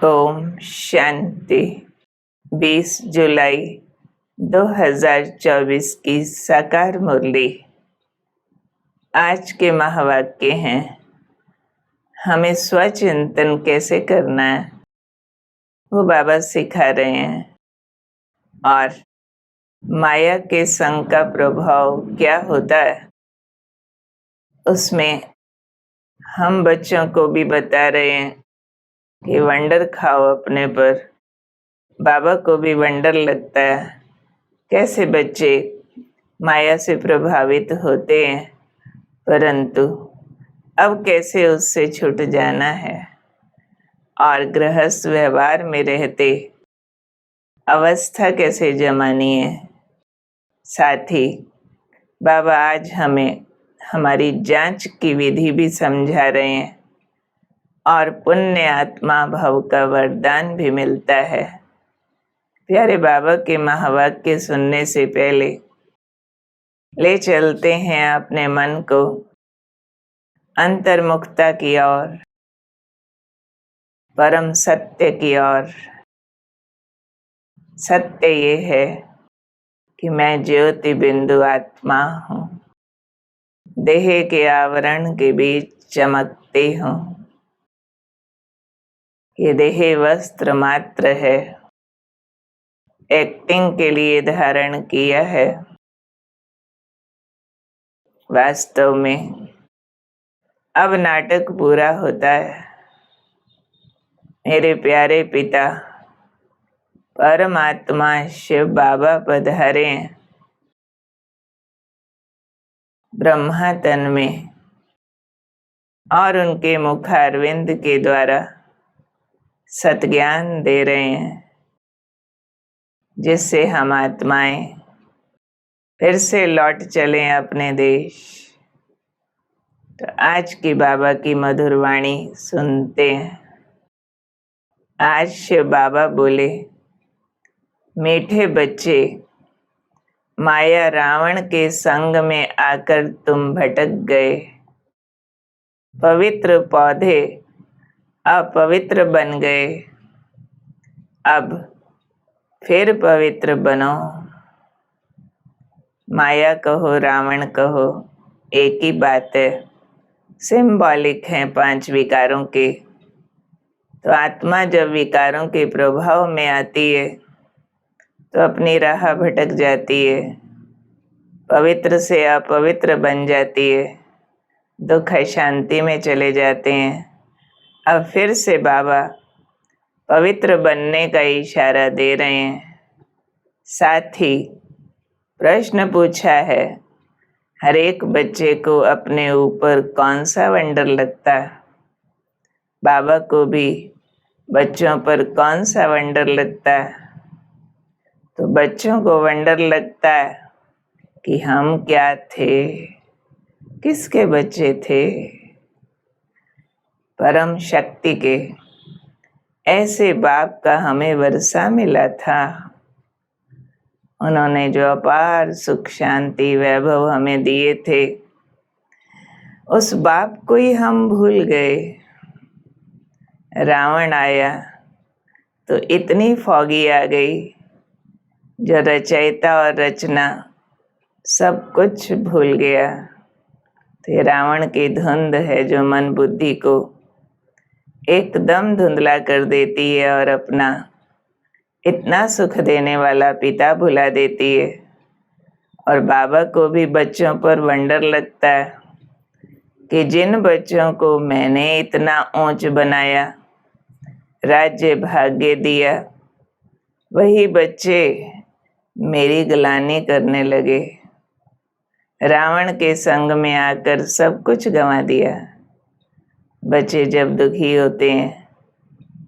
ओम शांति। 20 जुलाई 2024 की साकार मुरली। आज के महावाक्य हैं, हमें स्वचिंतन कैसे करना है वो बाबा सिखा रहे हैं, और माया के संग का प्रभाव क्या होता है उसमें हम बच्चों को भी बता रहे हैं कि वंडर खाओ अपने पर। बाबा को भी वंडर लगता है कैसे बच्चे माया से प्रभावित होते हैं, परंतु अब कैसे उससे छूट जाना है और गृहस्थ व्यवहार में रहते अवस्था कैसे जमानी है। साथ ही बाबा आज हमें हमारी जांच की विधि भी समझा रहे हैं और पुण्य आत्मा भाव का वरदान भी मिलता है। प्यारे बाबा के महावाक्य सुनने से पहले ले चलते हैं अपने मन को अंतर्मुखता की ओर, परम सत्य की ओर। सत्य ये है कि मैं ज्योति बिंदु आत्मा हूँ, देह के आवरण के बीच चमकती हूँ। ये देह वस्त्र मात्र है, एक्टिंग के लिए धारण किया है। वास्तव में अब नाटक पूरा होता है। मेरे प्यारे पिता परमात्मा शिव बाबा पधारे ब्रह्मा तन में और उनके मुखारविंद के द्वारा सतज्ञान दे रहे हैं, जिससे हम आत्माएं फिर से लौट चलें अपने देश। तो आज की बाबा की मधुर वाणी सुनते हैं। आज शिव बाबा बोले, मीठे बच्चे, माया रावण के संग में आकर तुम भटक गए। पवित्र पौधे अपवित्र बन गए, अब फिर पवित्र बनो। माया कहो रावण कहो एक ही बात है, सिंबॉलिक हैं 5 विकारों के। तो आत्मा जब विकारों के प्रभाव में आती है तो अपनी राह भटक जाती है, पवित्र से अपवित्र बन जाती है, दुख शांति में चले जाते हैं। अब फिर से बाबा पवित्र बनने का इशारा दे रहे हैं। साथ ही प्रश्न पूछा है, हर एक बच्चे को अपने ऊपर कौन सा वंडर लगता है। बाबा को भी बच्चों पर कौन सा वंडर लगता है। तो बच्चों को वंडर लगता है कि हम क्या थे, किसके बच्चे थे, परम शक्ति के। ऐसे बाप का हमें वर्षा मिला था। उन्होंने जो अपार सुख शांति वैभव हमें दिए थे, उस बाप को ही हम भूल गए। रावण आया तो इतनी फॉगी आ गई, जो रचयिता और रचना सब कुछ भूल गया। तो ये रावण की धुंध है जो मन बुद्धि को एकदम धुंधला कर देती है और अपना इतना सुख देने वाला पिता भुला देती है। और बाबा को भी बच्चों पर वंडर लगता है कि जिन बच्चों को मैंने इतना ऊंच बनाया, राज्य भाग्य दिया, वही बच्चे मेरी गिलानी करने लगे। रावण के संग में आकर सब कुछ गंवा दिया। बच्चे जब दुखी होते हैं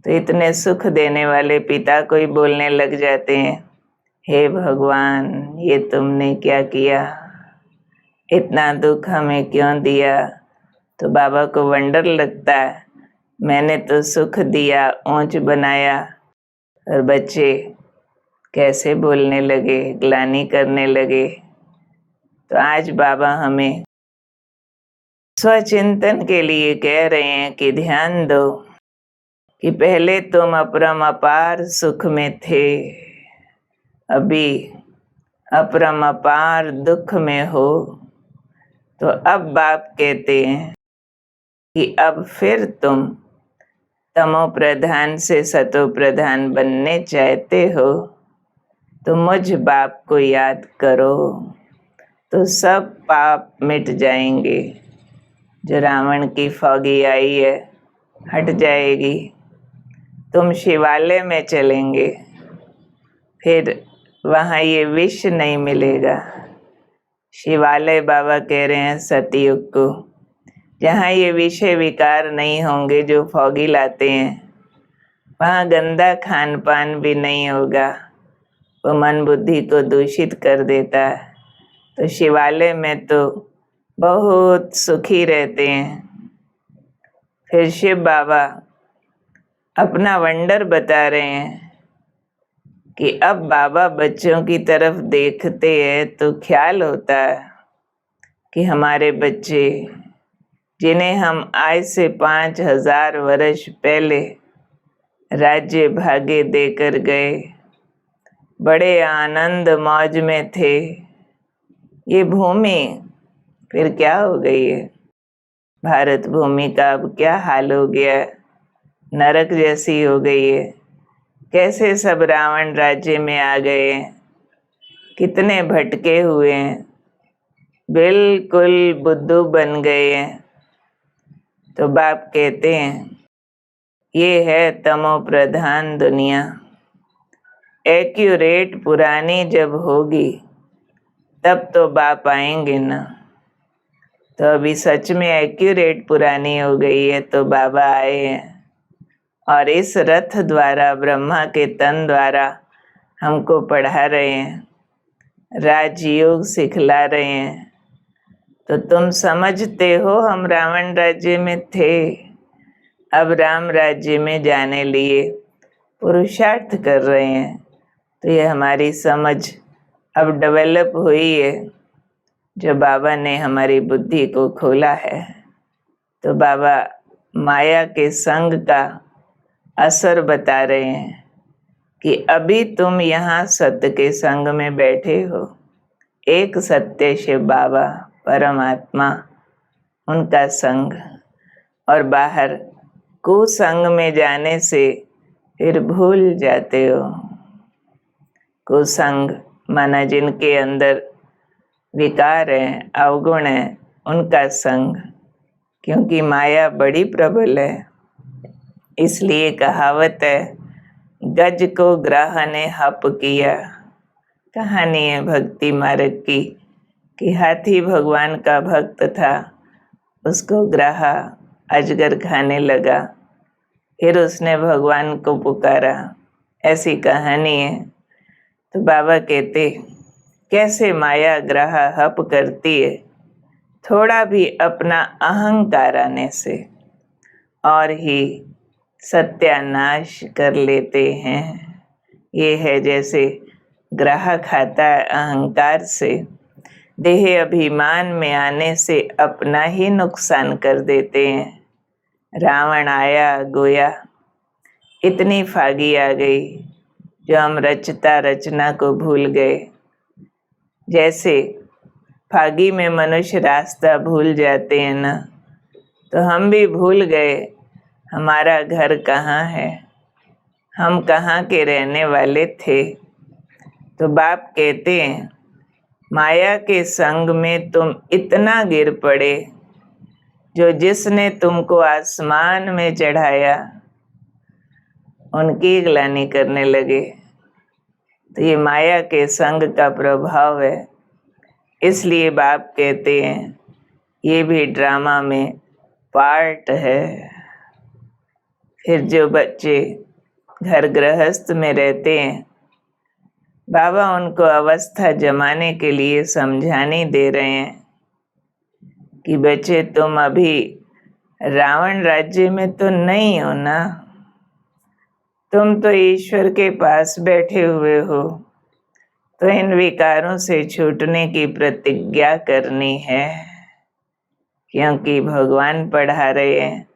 तो इतने सुख देने वाले पिता को ही बोलने लग जाते हैं, हे भगवान, ये तुमने क्या किया, इतना दुख हमें क्यों दिया। तो बाबा को वंडर लगता है, मैंने तो सुख दिया, ऊंच बनाया, और बच्चे कैसे बोलने लगे, ग्लानि करने लगे। तो आज बाबा हमें स्वचिंतन के लिए कह रहे हैं कि ध्यान दो कि पहले तुम अपरम अपार सुख में थे, अभी अपरम अपार दुख में हो। तो अब बाप कहते हैं कि अब फिर तुम तमो प्रधान से सतो प्रधान बनने चाहते हो, तो मुझ बाप को याद करो, तो सब पाप मिट जाएंगे। जो रावण की फौगी आई है हट जाएगी। तुम शिवालय में चलेंगे, फिर वहाँ ये विष नहीं मिलेगा। शिवालय बाबा कह रहे हैं सतयुग को, जहाँ ये विषय विकार नहीं होंगे जो फौगी लाते हैं। वहाँ गंदा खान पान भी नहीं होगा, वो मन बुद्धि को दूषित कर देता है। तो शिवालय में तो बहुत सुखी रहते हैं। फिर शिव बाबा अपना वंडर बता रहे हैं कि अब बाबा बच्चों की तरफ देखते हैं तो ख्याल होता है कि हमारे बच्चे, जिन्हें हम आज से 5000 वर्ष पहले राज्य भाग्य देकर गए, बड़े आनंद मौज में थे, ये भूमि फिर क्या हो गई है। भारत भूमि का अब क्या हाल हो गया, नरक जैसी हो गई है। कैसे सब रावण राज्य में आ गए, कितने भटके हुए हैं, बिल्कुल बुद्धू बन गए हैं। तो बाप कहते हैं ये है तमो प्रधान दुनिया। एक्यूरेट पुरानी जब होगी तब तो बाप आएंगे ना। तो अभी सच में एक्यूरेट पुरानी हो गई है तो बाबा आए हैं, और इस रथ द्वारा, ब्रह्मा के तन द्वारा हमको पढ़ा रहे हैं, राजयोग सिखला रहे हैं। तो तुम समझते हो हम रावण राज्य में थे, अब राम राज्य में जाने लिए पुरुषार्थ कर रहे हैं। तो ये हमारी समझ अब डेवलप हुई है, जो बाबा ने हमारी बुद्धि को खोला है। तो बाबा माया के संग का असर बता रहे हैं कि अभी तुम यहाँ सत्य के संग में बैठे हो। एक सत्य शिव बाबा परमात्मा, उनका संग, और बाहर कुसंग में जाने से फिर भूल जाते हो। कुसंग माना जिनके अंदर विकार है, अवगुण है, उनका संग। क्योंकि माया बड़ी प्रबल है, इसलिए कहावत है गज को ग्राह ने हप किया। कहानी है भक्ति मार्ग की कि हाथी भगवान का भक्त था, उसको ग्राह अजगर खाने लगा, फिर उसने भगवान को पुकारा। ऐसी कहानी है। तो बाबा कहते कैसे माया ग्राह हप करती है, थोड़ा भी अपना अहंकार आने से, और ही सत्यानाश कर लेते हैं। ये है जैसे ग्राह खाता है अहंकार से, देह अभिमान में आने से अपना ही नुकसान कर देते हैं। रावण आया गोया, इतनी फागी आ गई जो हम रचता रचना को भूल गए। जैसे फागी में मनुष्य रास्ता भूल जाते हैं ना, तो हम भी भूल गए हमारा घर कहाँ है, हम कहाँ के रहने वाले थे। तो बाप कहते हैं माया के संग में तुम इतना गिर पड़े, जो जिसने तुमको आसमान में चढ़ाया उनकी ग्लानि करने लगे। तो ये माया के संग का प्रभाव है। इसलिए बाप कहते हैं ये भी ड्रामा में पार्ट है। फिर जो बच्चे घर गृहस्थ में रहते हैं, बाबा उनको अवस्था जमाने के लिए समझाने दे रहे हैं कि बच्चे तुम अभी रावण राज्य में तो नहीं हो ना, तुम तो ईश्वर के पास बैठे हुए हो। तो इन विकारों से छूटने की प्रतिज्ञा करनी है, क्योंकि भगवान पढ़ा रहे हैं।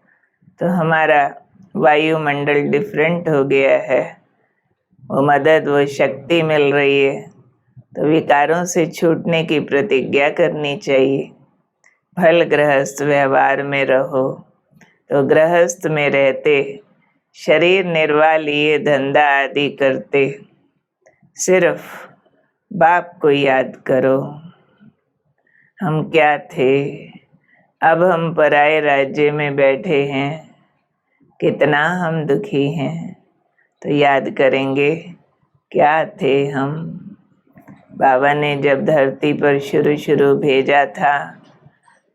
तो हमारा वायुमंडल डिफरेंट हो गया है, वो मदद, वो शक्ति मिल रही है, तो विकारों से छूटने की प्रतिज्ञा करनी चाहिए। फल गृहस्थ व्यवहार में रहो, तो गृहस्थ में रहते शरीर निर्वाह लिए धंधा आदि करते, सिर्फ बाप को याद करो। हम क्या थे, अब हम पराए राज्य में बैठे हैं, कितना हम दुखी हैं। तो याद करेंगे क्या थे हम। बाबा ने जब धरती पर शुरू भेजा था,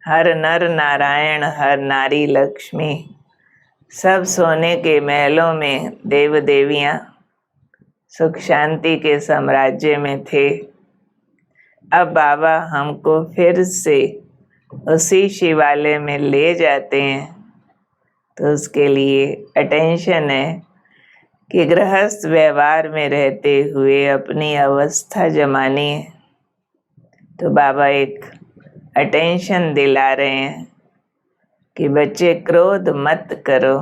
हर नर नारायण हर नारी लक्ष्मी, सब सोने के महलों में देव देवियाँ सुख शांति के साम्राज्य में थे। अब बाबा हमको फिर से उसी शिवालय में ले जाते हैं, तो उसके लिए अटेंशन है कि गृहस्थ व्यवहार में रहते हुए अपनी अवस्था जमानी है। तो बाबा एक अटेंशन दिला रहे हैं कि बच्चे क्रोध मत करो।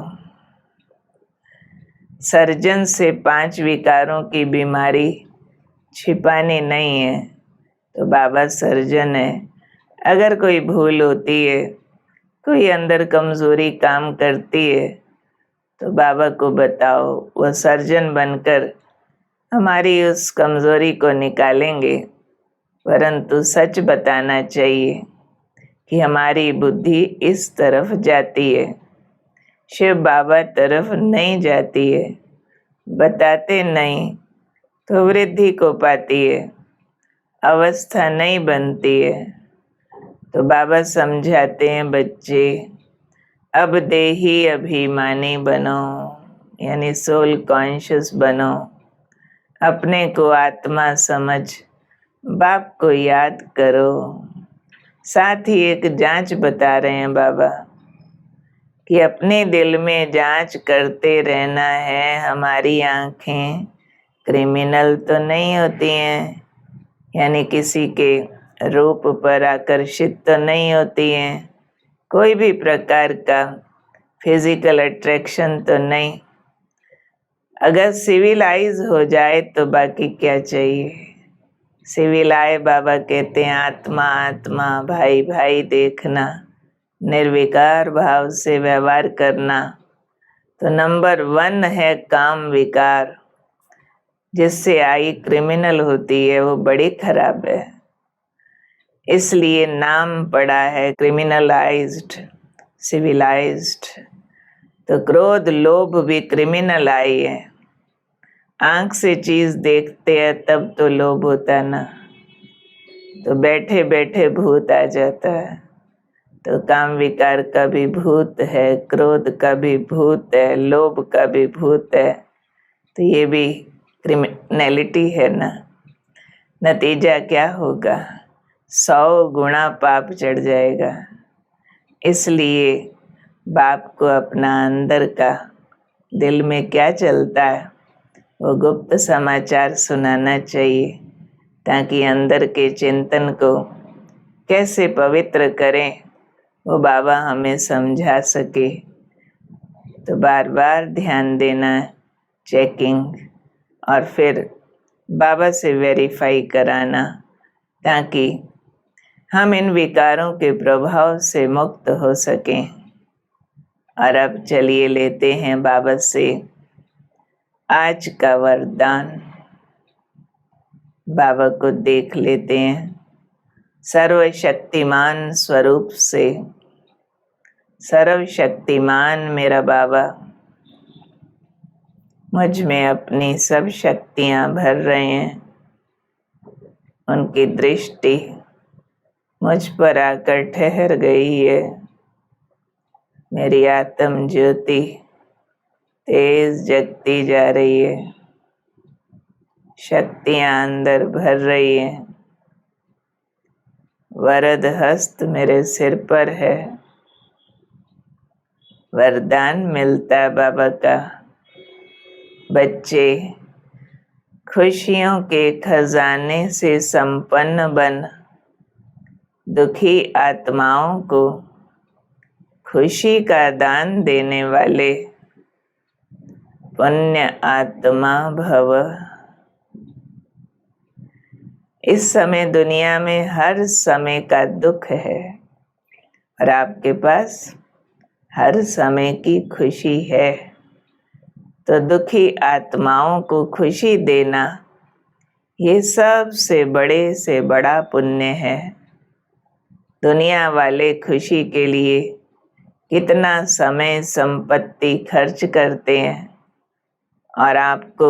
सर्जन से 5 विकारों की बीमारी छिपानी नहीं है, तो बाबा सर्जन है। अगर कोई भूल होती है, कोई अंदर कमजोरी काम करती है, तो बाबा को बताओ, वो सर्जन बनकर हमारी उस कमजोरी को निकालेंगे। परंतु सच बताना चाहिए कि हमारी बुद्धि इस तरफ जाती है, शिव बाबा तरफ नहीं जाती है। बताते नहीं तो वृद्धि को पाती है, अवस्था नहीं बनती है। तो बाबा समझाते हैं, बच्चे अब देही अभिमानी बनो, यानी सोल कॉन्शियस बनो, अपने को आत्मा समझ बाप को याद करो। साथ ही एक जांच बता रहे हैं बाबा कि अपने दिल में जांच करते रहना है। हमारी आँखें क्रिमिनल तो नहीं होती हैं, यानी किसी के रूप पर आकर्षित तो नहीं होती हैं, कोई भी प्रकार का फिजिकल अट्रैक्शन तो नहीं। अगर सिविलाइज हो जाए तो बाकी क्या चाहिए। सिविलाए बाबा कहते हैं आत्मा आत्मा, भाई भाई देखना, निर्विकार भाव से व्यवहार करना। तो नंबर 1 है काम विकार, जिससे आई क्रिमिनल होती है, वो बड़ी खराब है। इसलिए नाम पड़ा है क्रिमिनलाइज्ड, सिविलाइज्ड। तो क्रोध लोभ भी क्रिमिनल आई है। आंख से चीज देखते हैं तब तो लोभ होता ना, तो बैठे बैठे भूत आ जाता है। तो काम विकार का भी भूत है, क्रोध का भी भूत है, लोभ का भी भूत है। तो ये भी क्रिमिनलिटी है ना। नतीजा क्या होगा, 100 गुना पाप चढ़ जाएगा। इसलिए बाप को अपना अंदर का दिल में क्या चलता है वो गुप्त समाचार सुनाना चाहिए, ताकि अंदर के चिंतन को कैसे पवित्र करें वो बाबा हमें समझा सके। तो बार बार ध्यान देना, चेकिंग, और फिर बाबा से वेरीफाई कराना, ताकि हम इन विकारों के प्रभाव से मुक्त हो सकें। और अब चलिए लेते हैं बाबा से आज का वरदान। बाबा को देख लेते हैं सर्वशक्तिमान स्वरूप से। सर्वशक्तिमान मेरा बाबा मुझ में अपनी सब शक्तियां भर रहे हैं। उनकी दृष्टि मुझ पर आकर ठहर गई है। मेरी आत्म ज्योति तेज जगती जा रही है, शक्तियां अंदर भर रही हैं। वरद हस्त मेरे सिर पर है, वरदान मिलता बाबा का। बच्चे खुशियों के खजाने से संपन्न बन दुखी आत्माओं को खुशी का दान देने वाले पुण्य आत्मा भव। इस समय दुनिया में हर समय का दुख है और आपके पास हर समय की खुशी है। तो दुखी आत्माओं को खुशी देना ये सबसे बड़े से बड़ा पुण्य है। दुनिया वाले खुशी के लिए कितना समय संपत्ति खर्च करते हैं और आपको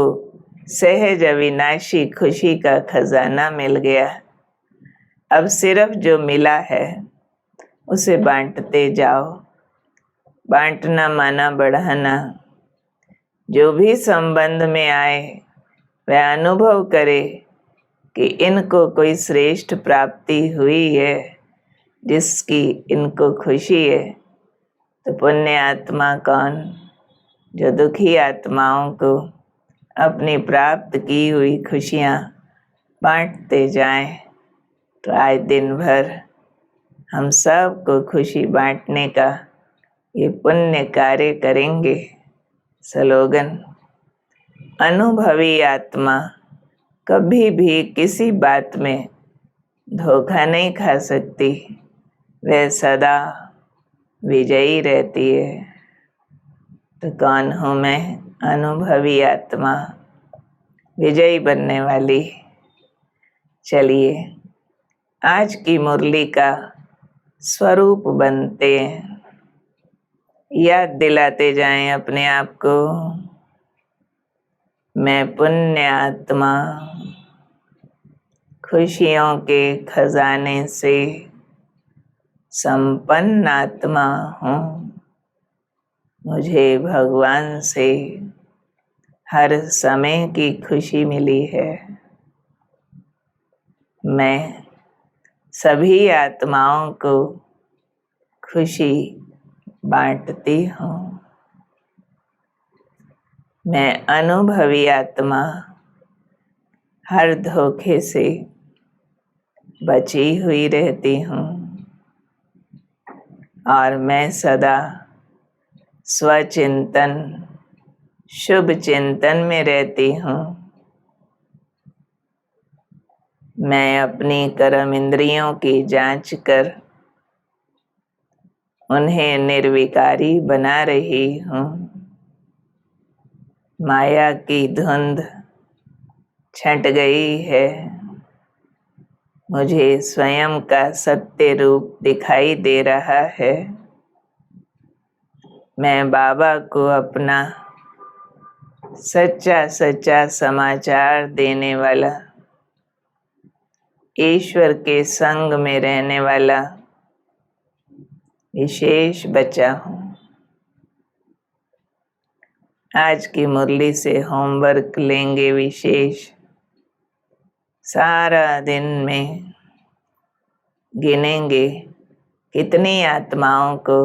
सहज अविनाशी खुशी का खजाना मिल गया। अब सिर्फ जो मिला है उसे बांटते जाओ। बांटना माना बढ़ाना। जो भी संबंध में आए वह अनुभव करे कि इनको कोई श्रेष्ठ प्राप्ति हुई है जिसकी इनको खुशी है। तो पुण्य आत्मा कौन? जो दुखी आत्माओं को अपनी प्राप्त की हुई खुशियाँ बांटते जाएं। तो आज दिन भर हम सबको खुशी बांटने का ये पुण्य कार्य करेंगे। स्लोगन: अनुभवी आत्मा कभी भी किसी बात में धोखा नहीं खा सकती, वह सदा विजयी रहती है। तो कौन हूँ मैं? अनुभवी आत्मा, विजयी बनने वाली। चलिए आज की मुरली का स्वरूप बनते हैं। याद दिलाते जाएं अपने आप को, मैं पुण्य आत्मा खुशियों के खजाने से संपन्न आत्मा हूँ। मुझे भगवान से हर समय की खुशी मिली है। मैं सभी आत्माओं को खुशी बांटती हूँ। मैं अनुभवी आत्मा हर धोखे से बची हुई रहती हूँ और मैं सदा स्वचिंतन, शुभ चिंतन में रहती हूँ। मैं अपनी कर्म इंद्रियों की जांच कर उन्हें निर्विकारी बना रही हूँ। माया की धुंध छंट गई है। मुझे स्वयं का सत्य रूप दिखाई दे रहा है। मैं बाबा को अपना सच्चा सच्चा समाचार देने वाला, ईश्वर के संग में रहने वाला विशेष बच्चा हूँ। आज की मुरली से होमवर्क लेंगे विशेष। सारा दिन में गिनेंगे कितनी आत्माओं को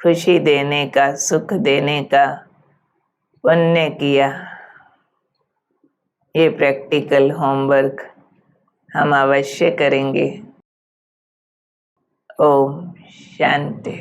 खुशी देने का, सुख देने का पुण्य किया। ये प्रैक्टिकल होमवर्क हम अवश्य करेंगे। ओम शांति।